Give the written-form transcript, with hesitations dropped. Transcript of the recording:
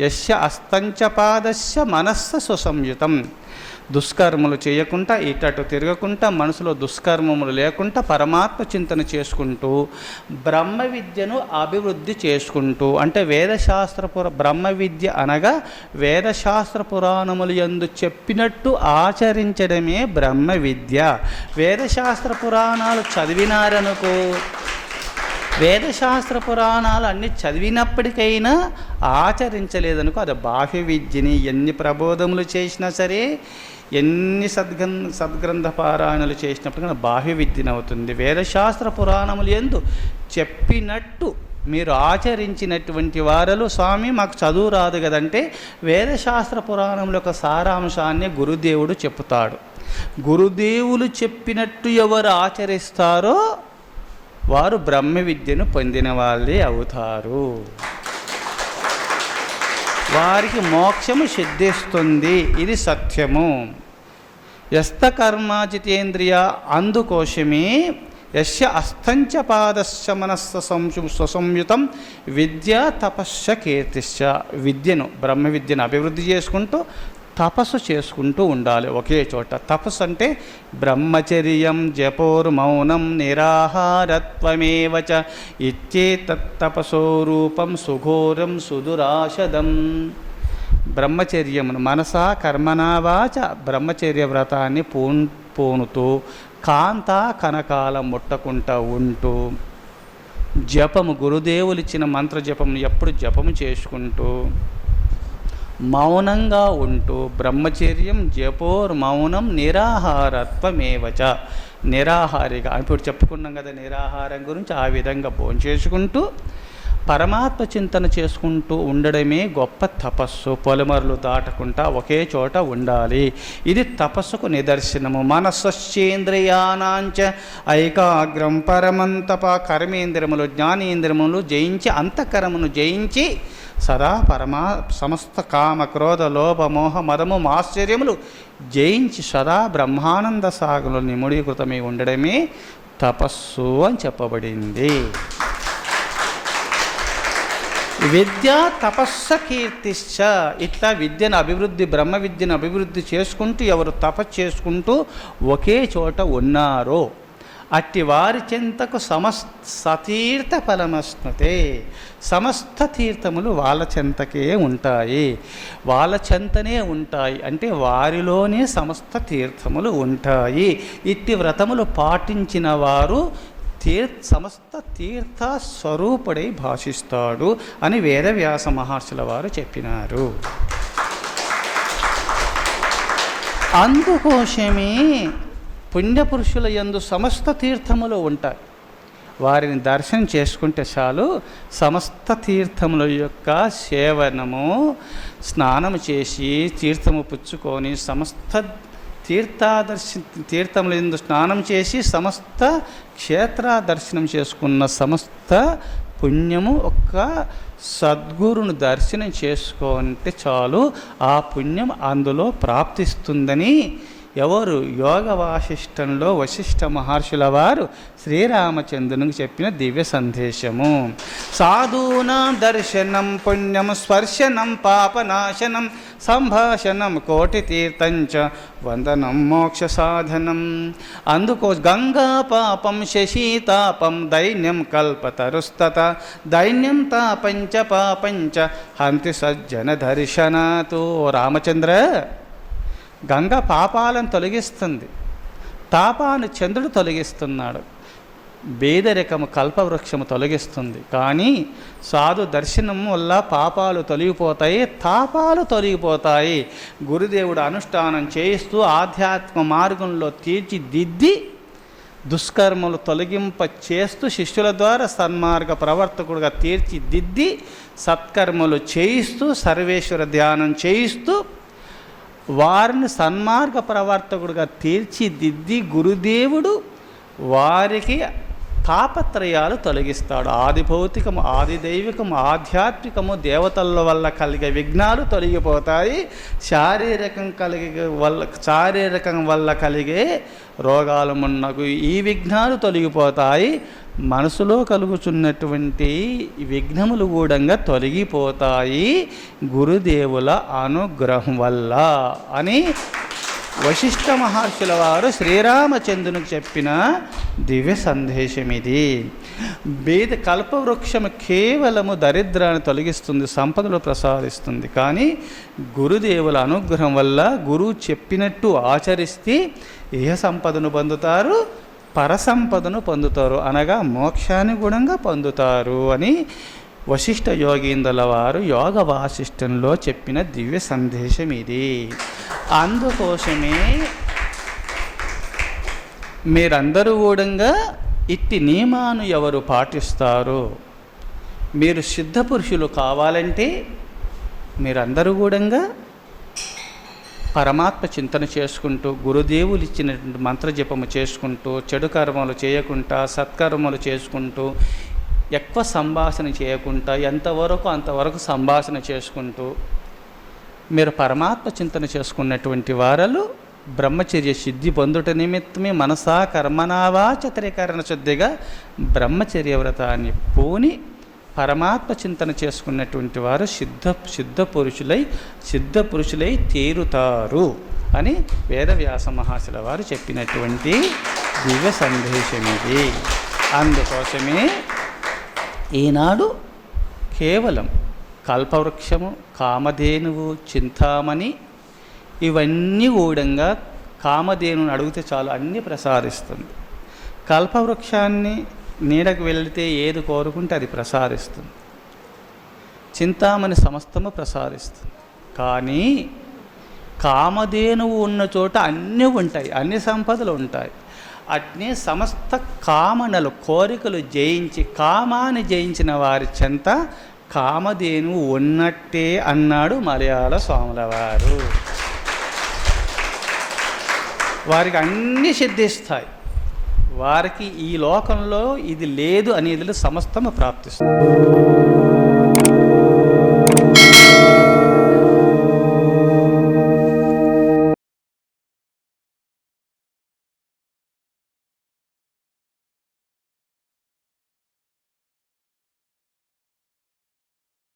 యస్య అస్తంచ పాదస్య మనస్సు సుసంయుతం. దుష్కర్మలు చేయకుండా, ఇటటు తిరగకుండా, మనసులో దుష్కర్మములు లేకుండా పరమాత్మ చింతన చేసుకుంటూ బ్రహ్మ విద్యను అభివృద్ధి చేసుకుంటూ, అంటే బ్రహ్మ విద్య అనగా వేదశాస్త్ర పురాణములు యందు చెప్పినట్టు ఆచరించడమే బ్రహ్మ విద్య. వేదశాస్త్ర పురాణాలు చదివినారనుకో, వేదశాస్త్ర పురాణాలు అన్నీ చదివినప్పటికైనా ఆచరించలేదనుకో, అది బాహ్య విద్యని. ఎన్ని ప్రబోధములు చేసినా సరే, ఎన్ని సద్గ్రంథ పారాయణలు చేసినప్పుడు బాహ్య విద్యను అవుతుంది. వేదశాస్త్ర పురాణములు యందు చెప్పినట్టు మీరు ఆచరించినటువంటి వారలు, స్వామి మాకు చదువు రాదు కదంటే, వేదశాస్త్ర పురాణముల యొక్క సారాంశాన్ని గురుదేవుడు చెప్తాడు. గురుదేవులు చెప్పినట్టు ఎవరు ఆచరిస్తారో వారు బ్రహ్మ విద్యను పొందిన వాళ్ళే అవుతారు. వారికి మోక్షము సిద్ధిస్తుంది. ఇది సత్యము. యస్త కర్మాజితేంద్రియ, అందుకోసమే యస్య అస్తంచ పాదస్య మనస్సు సుసంయుతం విద్యా తపస్య కీర్తిశ్చ. విద్యను, బ్రహ్మ విద్యను అభివృద్ధి చేసుకుంటూ తపస్సు చేసుకుంటూ ఉండాలి ఒకే చోట. తపస్సు అంటే బ్రహ్మచర్యం జపోర్మౌనం నిరాహారత్వమేవ చ ఇచ్చేతత్తపసో రూపం సుఘోరం సుదురాశదం. బ్రహ్మచర్యమును మనసా కర్మణా వాచ బ్రహ్మచర్య వ్రతాన్ని పూనుతూ కాంతా కనకాలం ముట్టకుండా ఉంటూ, జపము గురుదేవులు ఇచ్చిన మంత్ర జపము ఎప్పుడు జపము చేసుకుంటూ, మౌనంగా ఉంటూ, బ్రహ్మచర్యం జపోర్మౌనం నిరాహారత్వమేవచ. నిరాహారిగా ఇప్పుడు చెప్పుకున్నాం కదా నిరాహారం గురించి. ఆ విధంగా భోంచేసుకుంటూ పరమాత్మ చింతన చేసుకుంటూ ఉండడమే గొప్ప తపస్సు. పొలిమరులు దాటకుండా ఒకే చోట ఉండాలి. ఇది తపస్సుకు నిదర్శనము. మనస్సేంద్రియానాంచ ఐకాగ్రం పరమంతప. కర్మేంద్రియములు జ్ఞానేంద్రియములు జయించి, అంతఃకరమును జయించి సదా సమస్త కామ క్రోధ లోభ మోహ మదము మాశ్చర్యములు జయించి సదా బ్రహ్మానంద సాగరంలో నిముడీకృతమై ఉండడమే తపస్సు అని చెప్పబడింది. విద్యా తపస్సు కీర్తిశ్చ. ఇట్లా విద్యను అభివృద్ధి, బ్రహ్మ విద్యను అభివృద్ధి చేసుకుంటూ ఎవరు తపస్సు చేసుకుంటూ ఒకే చోట ఉన్నారో అట్టి వారి చింతకు సతీర్థ ఫలమస్నుతే. సమస్త తీర్థములు వాళ్ళ చెంతకే ఉంటాయి, వాళ్ళ చెంతనే ఉంటాయి. అంటే వారిలోనే సమస్త తీర్థములు ఉంటాయి. ఇట్టి వ్రతములు పాటించిన వారు సమస్త తీర్థ స్వరూపుడై భాషిస్తాడు అని వేదవ్యాస మహర్షుల వారు చెప్పినారు. అందుకోసమే పుణ్యపురుషుల యందు సమస్త తీర్థములు ఉంటాయి. వారిని దర్శనం చేసుకుంటే చాలు, సమస్త తీర్థముల యొక్క సేవనము, స్నానము చేసి తీర్థము పుచ్చుకొని సమస్త తీర్థముల యందు స్నానం చేసి సమస్త క్షేత్ర దర్శనం చేసుకున్న సమస్త పుణ్యము ఒక్క సద్గురును దర్శనం చేసుకుంటే చాలు, ఆ పుణ్యం అందులో ప్రాప్తిస్తుందని ఎవరు యోగ వాసిష్టంలో వశిష్ఠ మహర్షుల వారు శ్రీరామచంద్రునికి చెప్పిన దివ్య సందేశము. సాధూనాం దర్శనం పుణ్యం స్పర్శనం పాపనాశనం సంభాషణం కోటి తీర్థంచ వందనం మోక్ష సాధనం. అందుకో గంగా పాపం శశీతాపం దైన్యం కల్పతరుస్తత దైన్యం తాపంచ పాపంచ హంతి సజ్జన దర్శనాతో. రామచంద్ర, గంగ పాపాలను తొలగిస్తుంది, తాపాన్ని చంద్రుడు తొలగిస్తున్నాడు, పేదరికము కల్పవృక్షము తొలగిస్తుంది. కానీ సాధు దర్శనం వల్ల పాపాలు తొలగిపోతాయి, తాపాలు తొలగిపోతాయి. గురుదేవుడు అనుష్ఠానం చేయిస్తూ ఆధ్యాత్మిక మార్గంలో తీర్చిదిద్ది దుష్కర్మలు తొలగింప చేస్తూ శిష్యుల ద్వారా సన్మార్గ ప్రవర్తకుడుగా తీర్చిదిద్ది సత్కర్మలు చేయిస్తూ సర్వేశ్వర ధ్యానం చేయిస్తూ వారిని సన్మార్గ ప్రవర్తకుడుగా తీర్చిదిద్ది గురుదేవుడు వారికి తాపత్రయాలు తొలగిస్తాడు. ఆది భౌతికము, ఆది దైవికము, ఆధ్యాత్మికము, దేవతల వల్ల కలిగే విఘ్నాలు తొలగిపోతాయి. శారీరకం వల్ల కలిగే రోగాలు మున్నగు ఈ విఘ్నాలు తొలగిపోతాయి. మనసులో కలుగుచున్నటువంటి విఘ్నములు కూడా తొలగిపోతాయి గురుదేవుల అనుగ్రహం వల్ల అని వశిష్ఠ మహర్షుల వారు శ్రీరామచంద్రునికి చెప్పిన దివ్య సందేశం ఇది. కల్పవృక్షము కేవలము దరిద్రాన్ని తొలగిస్తుంది, సంపదలు ప్రసాదిస్తుంది. కానీ గురుదేవుల అనుగ్రహం వల్ల గురువు చెప్పినట్టు ఆచరిస్తే ఏ సంపదను పొందుతారు? పరసంపదను పొందుతారు, అనగా మోక్షాన్ని గుణంగా పొందుతారు అని వశిష్ఠ యోగీంద్రుల వారు యోగ వాసిష్టంలో చెప్పిన దివ్య సందేశం ఇది. అందుకోసమే మీరందరూ కూడా ఇట్టి నియమాను ఎవరు పాటిస్తారో, మీరు సిద్ధ పురుషులు కావాలంటే మీరందరూ కూడా పరమాత్మ చింతన చేసుకుంటూ, గురుదేవులు ఇచ్చినటువంటి మంత్రజపము చేసుకుంటూ, చెడు కర్మలు చేయకుండా సత్కర్మలు చేసుకుంటూ, ఎక్కువ సంభాషణ చేయకుండా ఎంతవరకు అంతవరకు సంభాషణ చేసుకుంటూ మీరు పరమాత్మ చింతన చేసుకున్నటువంటి వారలు బ్రహ్మచర్య సిద్ధి పొందుట నిమిత్తమే మనసా కర్మనావా చతరీకరణ శుద్ధిగా బ్రహ్మచర్య వ్రతాన్ని పూని పరమాత్మ చింతన చేసుకున్నటువంటి వారు సిద్ధ పురుషులై తీరుతారు అని వేదవ్యాస మహర్షుల వారు చెప్పినటువంటి దివ్య సందేశం ఇది. అందుకోసమే ఈనాడు కేవలం కల్పవృక్షము, కామధేనువు, చింతామణి ఇవన్నీ కూడా కామధేనుని అడిగితే చాలు అన్నీ ప్రసాదిస్తుంది. కల్పవృక్షాన్ని నీడకు వెళితే ఏది కోరుకుంటే అది ప్రసాదిస్తుంది. చింతామణి సమస్తము ప్రసాదిస్తుంది. కానీ కామధేనువు ఉన్న చోట అన్నీ ఉంటాయి, అన్ని సంపదలు ఉంటాయి. అట్నే సమస్త కామనలు, కోరికలు జయించి కామాన్ని జయించిన వారి చెంత కామధేనువు ఉన్నట్టే అన్నాడు మలయాళ స్వాముల వారు. వారికి అన్నీ సిద్ధిస్తాయి. వారికి ఈ లోకంలో ఇది లేదు అనేది సమస్తము ప్రాప్తిస్తుంది.